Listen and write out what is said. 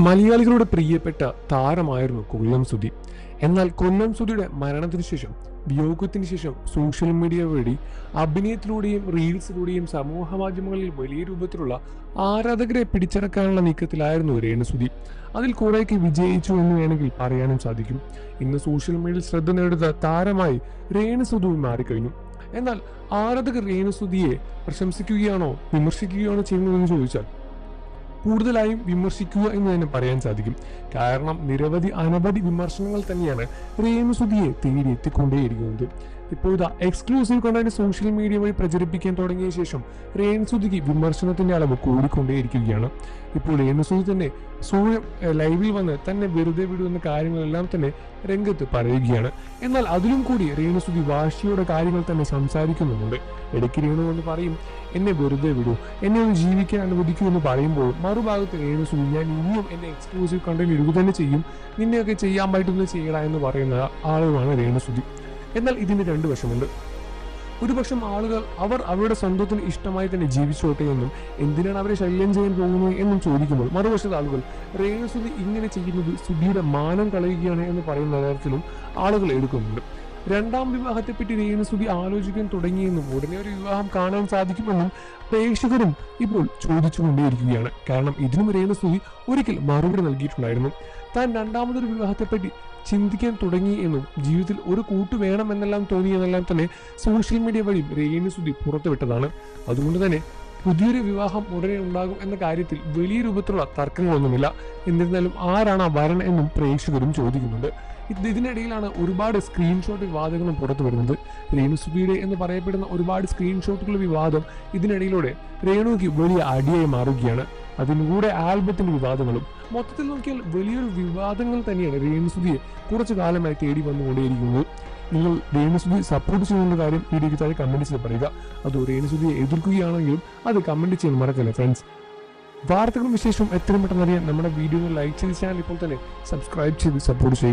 മലയാളികളുടെ പ്രിയപ്പെട്ട താരമായിരുന്നു കൊല്ലം സുധി. എന്നാൽ കൊല്ലം സുധിയുടെ മരണത്തിന് ശേഷം, വിയോഗത്തിന് ശേഷം സോഷ്യൽ മീഡിയ വഴി അഭിനയത്തിലൂടെയും റീൽസിലൂടെയും സമൂഹ മാധ്യമങ്ങളിൽ വലിയ രൂപത്തിലുള്ള ആരാധകരെ പിടിച്ചടക്കാനുള്ള നീക്കത്തിലായിരുന്നു രേണുസുധി. അതിൽ കുറേയൊക്കെ വിജയിച്ചു എന്ന് വേണമെങ്കിൽ പറയാനും സാധിക്കും. ഇന്ന് സോഷ്യൽ മീഡിയയിൽ ശ്രദ്ധ നേടുന്ന താരമായി രേണുസുധി മാറിക്കഴിഞ്ഞു. എന്നാൽ ആരാധകർ രേണുസുധിയെ പ്രശംസിക്കുകയാണോ വിമർശിക്കുകയാണോ ചെയ്യുന്നതെന്ന് ചോദിച്ചാൽ കൂടുതലായും വിമർശിക്കുക എന്ന് തന്നെ പറയാൻ സാധിക്കും. കാരണം അനവധി വിമർശനങ്ങൾ തന്നെയാണ് രേണുസുധിയെ തേടി എത്തിക്കൊണ്ടേയിരിക്കുന്നത്. ഇപ്പോൾ ഇതാ എക്സ്ക്ലൂസീവ് കണ്ടന്റ് സോഷ്യൽ മീഡിയ വഴി പ്രചരിപ്പിക്കാൻ തുടങ്ങിയ ശേഷം രേണുസുധിക്ക് വിമർശനത്തിന്റെ അളവ് കൂടിക്കൊണ്ടേയിരിക്കുകയാണ്. ഇപ്പോൾ രേണുസുധി തന്നെ സ്വയം ലൈവിൽ വന്ന് തന്നെ വെറുതെ വിടുന്ന കാര്യങ്ങളെല്ലാം തന്നെ രംഗത്ത് പറയുകയാണ്. എന്നാൽ അതിലും കൂടി രേണുസുധി വാശിയുടെ കാര്യങ്ങൾ തന്നെ സംസാരിക്കുന്നുമുണ്ട്. ഇടയ്ക്ക് രേണു എന്ന് പറയും, എന്നെ വെറുതെ വിടൂ, എന്നെ ഒന്ന് ജീവിക്കാൻ അനുവദിക്കൂ എന്ന് പറയുമ്പോൾ മറുഭാഗത്ത് രേണുസുധി, ഞാൻ ഇനിയും എന്നെ എക്സ്ക്ലൂസീവ് കണ്ടന്റ് ഇടുക തന്നെ ചെയ്യും, നിന്നെയൊക്കെ ചെയ്യാൻ പറ്റുന്നത് ചെയ്യടാ എന്ന് പറയുന്ന ആളുകളാണ് രേണുസുധി. എന്നാൽ ഇതിന് രണ്ട് വശമുണ്ട്. ഒരുപക്ഷം ആളുകൾ അവരുടെ സ്വന്തത്തിന് ഇഷ്ടമായി തന്നെ ജീവിച്ചോട്ടെ എന്നും എന്തിനാണ് അവരെ ശല്യം ചെയ്യാൻ പോകുന്നത് എന്നും ചോദിക്കുമ്പോൾ മറുവശത്ത് ആളുകൾ രേണുസുധി ഇങ്ങനെ ചെയ്യുന്നത് സുധിയുടെ മാനം കളയുകയാണ് എന്ന് പറയുന്ന തരത്തിലും ആളുകൾ എടുക്കുന്നുണ്ട്. രണ്ടാം വിവാഹത്തെപ്പറ്റി രേണുസുധി ആലോചിക്കാൻ തുടങ്ങിയെന്നും ഉടനെ ഒരു വിവാഹം കാണാൻ സാധിക്കുമെന്നും പ്രേക്ഷകരും ഇപ്പോൾ ചോദിച്ചുകൊണ്ടേയിരിക്കുകയാണ്. കാരണം ഇതിനും രേണുസുധി ഒരിക്കൽ മറുപടി നൽകിയിട്ടുണ്ടായിരുന്നു. താൻ രണ്ടാമതൊരു വിവാഹത്തെപ്പറ്റി ചിന്തിക്കാൻ തുടങ്ങി എന്നും ജീവിതത്തിൽ ഒരു കൂട്ടു വേണമെന്നെല്ലാം തോന്നിയെന്നെല്ലാം തന്നെ സോഷ്യൽ മീഡിയ വഴി രേണുസുധി പുറത്തുവിട്ടതാണ്. അതുകൊണ്ട് തന്നെ പുതിയൊരു വിവാഹം ഉടനെ ഉണ്ടാകും എന്ന കാര്യത്തിൽ വലിയ രൂപത്തിലുള്ള തർക്കങ്ങളൊന്നുമില്ല. എന്നിരുന്നാലും ആരാണ് വരൻ എന്നും പ്രേക്ഷകരും ചോദിക്കുന്നുണ്ട്. ഇതിനിടയിലാണ് ഒരുപാട് സ്ക്രീൻഷോട്ട് വിവാദങ്ങളും പുറത്തു വരുന്നത്. രേണുസുധിയുടെ എന്ന് പറയപ്പെടുന്ന ഒരുപാട് സ്ക്രീൻഷോട്ടുകളുടെ വിവാദം ഇതിനിടയിലൂടെ രേണുക്ക് വലിയ അടിയായി മാറുകയാണ്. അതിലൂടെ ആൽബത്തിന്റെ വിവാദങ്ങളും മൊത്തത്തിൽ നോക്കിയാൽ വലിയൊരു വിവാദങ്ങൾ തന്നെയാണ് രേണുസുധിയെ കുറച്ചു കാലമായി തേടി വന്നുകൊണ്ടേയിരിക്കുന്നത്. നിങ്ങൾ രേണുസുധി സപ്പോർട്ട് ചെയ്യുന്ന കാര്യം വീഡിയോയ്ക്ക് താഴെ കമന്റ് ചെയ്ത് പറയുക. അതോ രേണുസുധിയെ എതിർക്കുകയാണെങ്കിലും അത് കമന്റ് ചെയ്യാൻ മറക്കല്ലേ ഫ്രണ്ട്സ്. വാർത്തകളും വിശേഷവും എത്രയും പെട്ടെന്ന് അറിയാൻ നമ്മുടെ വീഡിയോ ലൈക്ക് ചെയ്ത് ചാനൽ ഇപ്പോൾ തന്നെ സബ്സ്ക്രൈബ് ചെയ്ത് സപ്പോർട്ട് ചെയ്യുക.